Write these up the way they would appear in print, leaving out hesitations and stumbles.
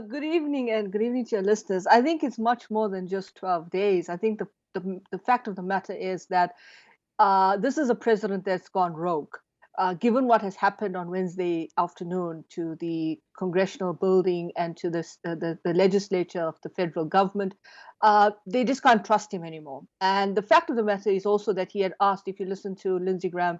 Good evening and good evening to your listeners. I think it's much more than just 12 days. I think the fact of the matter is that this is a president that's gone rogue. Given what has happened on Wednesday afternoon to the congressional building and to the legislature of the federal government, they just can't trust him anymore. And the fact of the matter is also that he had asked, if you listen to Lindsey Graham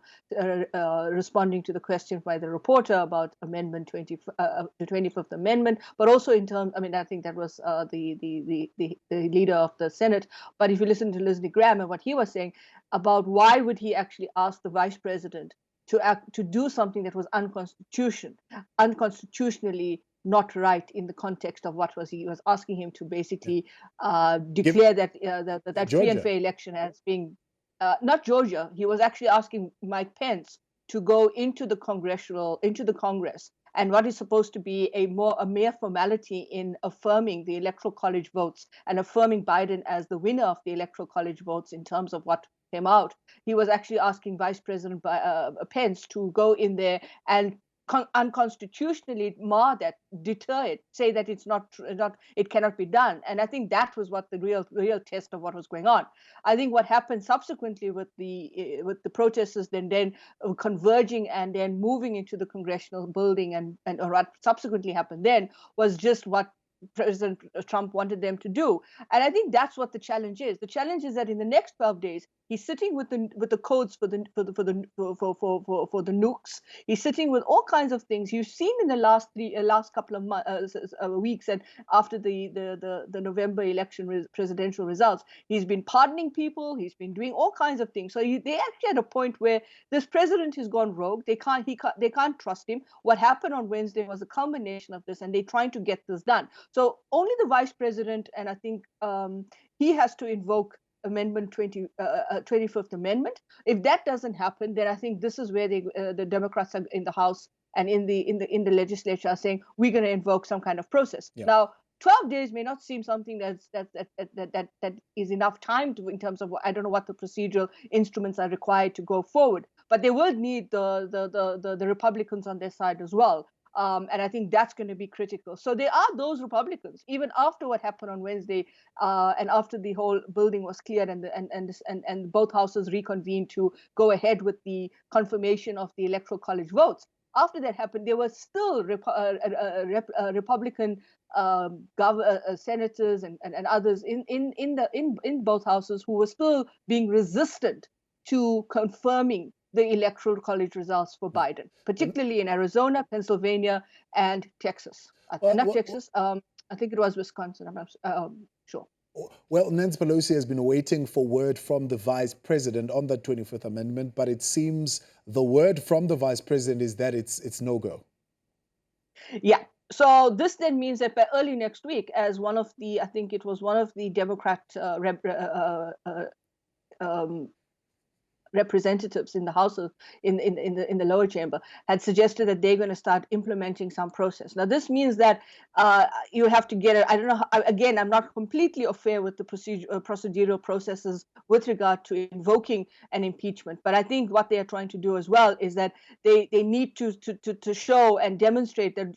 responding to the question by the reporter about Amendment 20, the 25th Amendment, but also in terms, I mean, I think that was the leader of the Senate. But if you listen to Lindsey Graham and what he was saying, about why would he actually ask the vice president to do something that was unconstitutionally not right in the context of what was he was asking him to Yeah. basically Give declare that free and Georgia. fair election as being not Georgia. He was actually asking Mike Pence to go into the Congress and what is supposed to be a mere formality in affirming the electoral college votes and affirming Biden as the winner of the electoral college votes in terms of what came out. He was actually asking Vice President Pence to go in there and unconstitutionally mar that, deter it, say that it's not, it cannot be done. And I think that was what the real test of what was going on. I think what happened subsequently with the protesters then converging and then moving into the congressional building and or what subsequently happened then was just what President Trump wanted them to do. And I think that's what the challenge is. The challenge is that in the next 12 days, he's sitting with the codes for the nukes. He's sitting with all kinds of things. You've seen in the last couple of weeks and after the November election presidential results, he's been pardoning people. He's been doing all kinds of things. So they actually at a point where this president has gone rogue. They can't trust him. What happened on Wednesday was a culmination of this, and they're trying to get this done. So only the vice president, and I think he has to invoke Amendment 25th Amendment. If that doesn't happen, then I think this is where the Democrats are in the House and in the legislature are saying we're going to invoke some kind of process. Yeah. Now, 12 days may not seem something that is enough time to, in terms of I don't know what the procedural instruments are required to go forward, but they will need the Republicans on their side as well. And I think that's going to be critical. So there are those Republicans, even after what happened on Wednesday, and after the whole building was cleared and both houses reconvened to go ahead with the confirmation of the electoral college votes. After that happened, there were still Republican senators and others in both houses who were still being resistant to confirming the electoral college results for Yeah. Biden, particularly in Arizona, Pennsylvania, and Texas. Well, Not well, Texas. I think it was Wisconsin. I'm not sure. well, Nancy Pelosi has been waiting for word from the vice president on the 25th Amendment, but it seems the word from the vice president is that it's no go. Yeah. So this then means that by early next week, as one of the, I think it was one of the Democrat representatives in the House of in the lower chamber had suggested that they're going to start implementing some process. Now this means that you have to get it. I don't know. Again, I'm not completely aware with the procedural processes with regard to invoking an impeachment, but I think what they are trying to do as well is that they need to show and demonstrate that.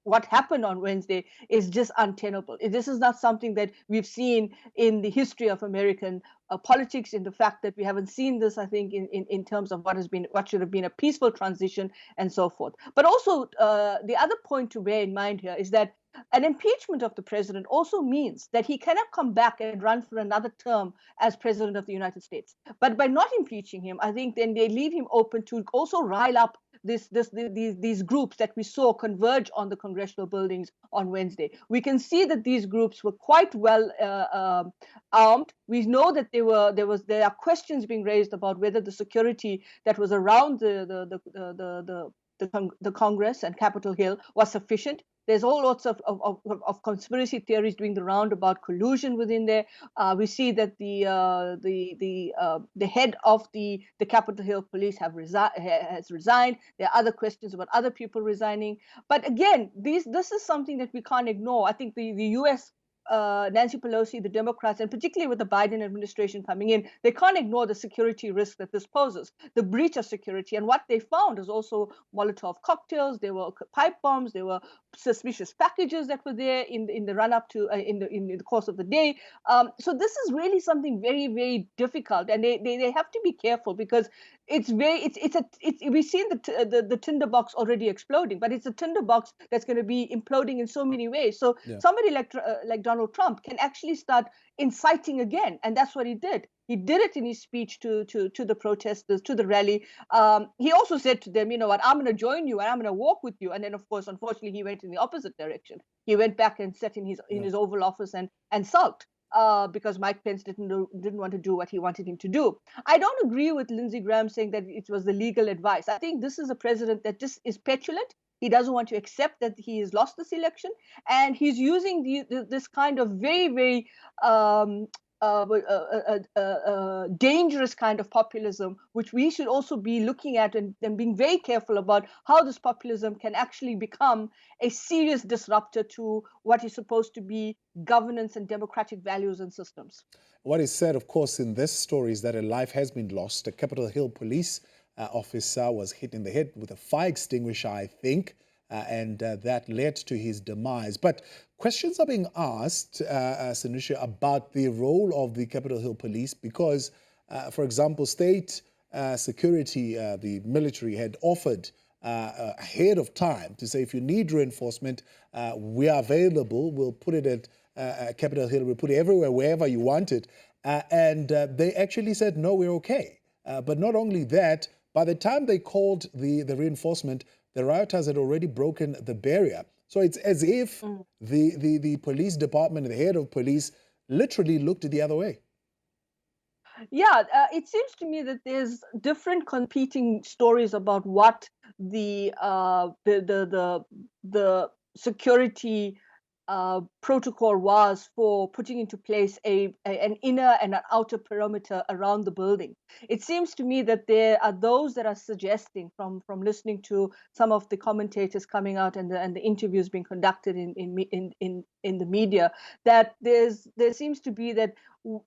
What happened on Wednesday is just untenable. This is not something that we've seen in the history of American politics, in the fact that we haven't seen this, I think, in terms of what should have been a peaceful transition and so forth. But also, the other point to bear in mind here is that an impeachment of the president also means that he cannot come back and run for another term as president of the United States. But by not impeaching him, I think then they leave him open to also rile up these groups that we saw converge on the congressional buildings on Wednesday. We can see that these groups were quite well armed. We know that there are questions being raised about whether the security that was around the Congress and Capitol Hill was sufficient. There's all lots of conspiracy theories doing the round about collusion within there. We see that the head of the Capitol Hill Police has resigned. There are other questions about other people resigning. But again, this is something that we can't ignore. I think the U.S. Nancy Pelosi, the Democrats, and particularly with the Biden administration coming in, they can't ignore the security risk that this poses, the breach of security. And what they found is also Molotov cocktails, there were pipe bombs, there were suspicious packages that were there in the run up to in the course of the day. So this is really something very, very difficult, and they have to be careful because we've seen the tinderbox already exploding, but it's a tinderbox that's going to be imploding in so many ways. So somebody like Donald Trump can actually start inciting again, and that's what he did. He did it in his speech to the protesters, to the rally. He also said to them, you know what, I'm going to join you and I'm going to walk with you. And then, of course, unfortunately, he went in the opposite direction. He went back and sat in his Oval Office and sulked. Because Mike Pence didn't want to do what he wanted him to do. I don't agree with Lindsey Graham saying that it was the legal advice. I think this is a president that just is petulant. He doesn't want to accept that he has lost this election, and he's using this kind of very, very dangerous kind of populism, which we should also be looking at and being very careful about how this populism can actually become a serious disruptor to what is supposed to be governance and democratic values and systems. What is said, of course, in this story is that a life has been lost. A Capitol Hill police officer was hit in the head with a fire extinguisher, I think, and that led to his demise. But questions are being asked, Sanusha, about the role of the Capitol Hill police because, for example, state security, the military had offered ahead of time to say, if you need reinforcement, we are available. We'll put it at Capitol Hill. We'll put it everywhere, wherever you want it. And they actually said, no, we're okay. But not only that, by the time they called the reinforcement, the rioters had already broken the barrier. So it's as if the police department, the head of police, literally looked the other way. Yeah, it seems to me that there's different competing stories about what the security protocol was for putting into place an inner and an outer perimeter around the building. It seems to me that there are those that are suggesting, from listening to some of the commentators coming out and the interviews being conducted in the media, that there seems to be that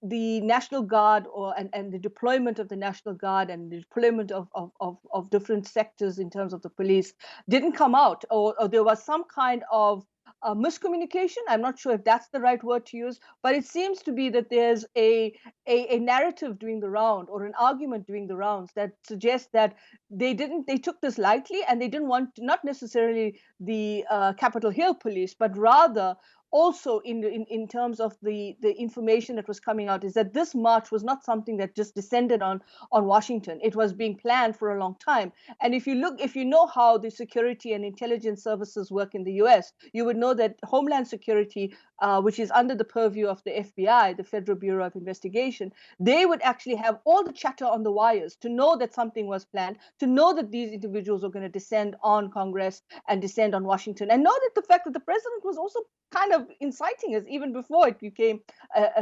the National Guard and the deployment of the National Guard and the deployment of different sectors in terms of the police didn't come out, or there was some kind of miscommunication. I'm not sure if that's the right word to use, but it seems to be that there's a narrative doing the round, or an argument doing the rounds, that suggests that they took this lightly, and they didn't want to, not necessarily the Capitol Hill police, but rather also in terms of the information that was coming out, is that this march was not something that just descended on Washington. It was being planned for a long time. And if you know how the security and intelligence services work in the US, you would know that Homeland Security, which is under the purview of the FBI, the Federal Bureau of Investigation, they would actually have all the chatter on the wires to know that something was planned, to know that these individuals were going to descend on Congress and descend on Washington, and know that the fact that the president was also kind of inciting us even before it became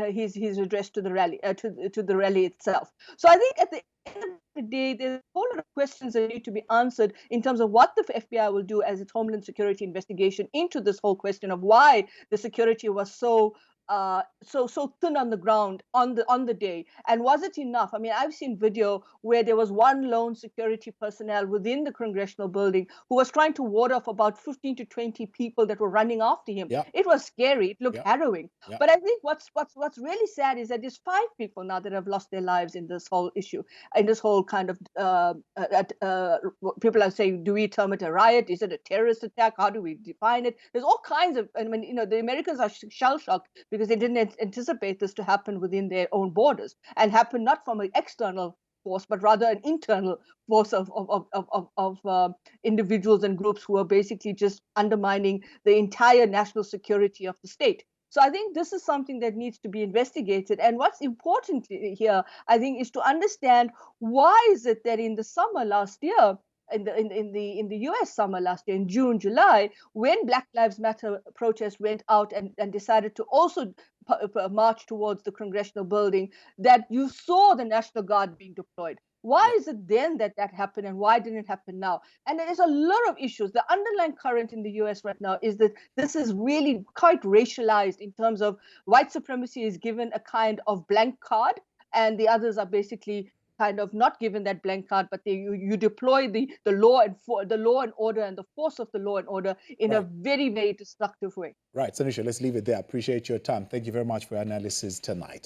his address to the rally, to the rally itself. So I think at the end of the day, there's a whole lot of questions that need to be answered in terms of what the FBI will do as its Homeland Security investigation into this whole question of why the security was so thin on the ground on the day, and was it enough? I mean, I've seen video where there was one lone security personnel within the congressional building who was trying to ward off about 15 to 20 people that were running after him. Yeah. It was scary. It looked harrowing. Yeah. But I think what's really sad is that there's 5 people now that have lost their lives in this whole issue, in this whole kind of people are saying, do we term it a riot? Is it a terrorist attack? How do we define it? There's all kinds of, I mean, the Americans are shell shocked because they didn't anticipate this to happen within their own borders, and happen not from an external force, but rather an internal force of individuals and groups who are basically just undermining the entire national security of the state. So I think this is something that needs to be investigated. And what's important here, I think, is to understand why is it that in the summer last year, in the US summer last year, in June, July, when Black Lives Matter protests went out and decided to also march towards the congressional building, that you saw the National Guard being deployed. Why is it then that happened, and why didn't it happen now? And there's a lot of issues. The underlying current in the US right now is that this is really quite racialized in terms of white supremacy is given a kind of blank card, and the others are basically kind of not given that blank card, but you deploy the law and order and the force of the law and order in a Right. very, very destructive way. Right, Sanusha, let's leave it there. Appreciate your time. Thank you very much for your analysis tonight.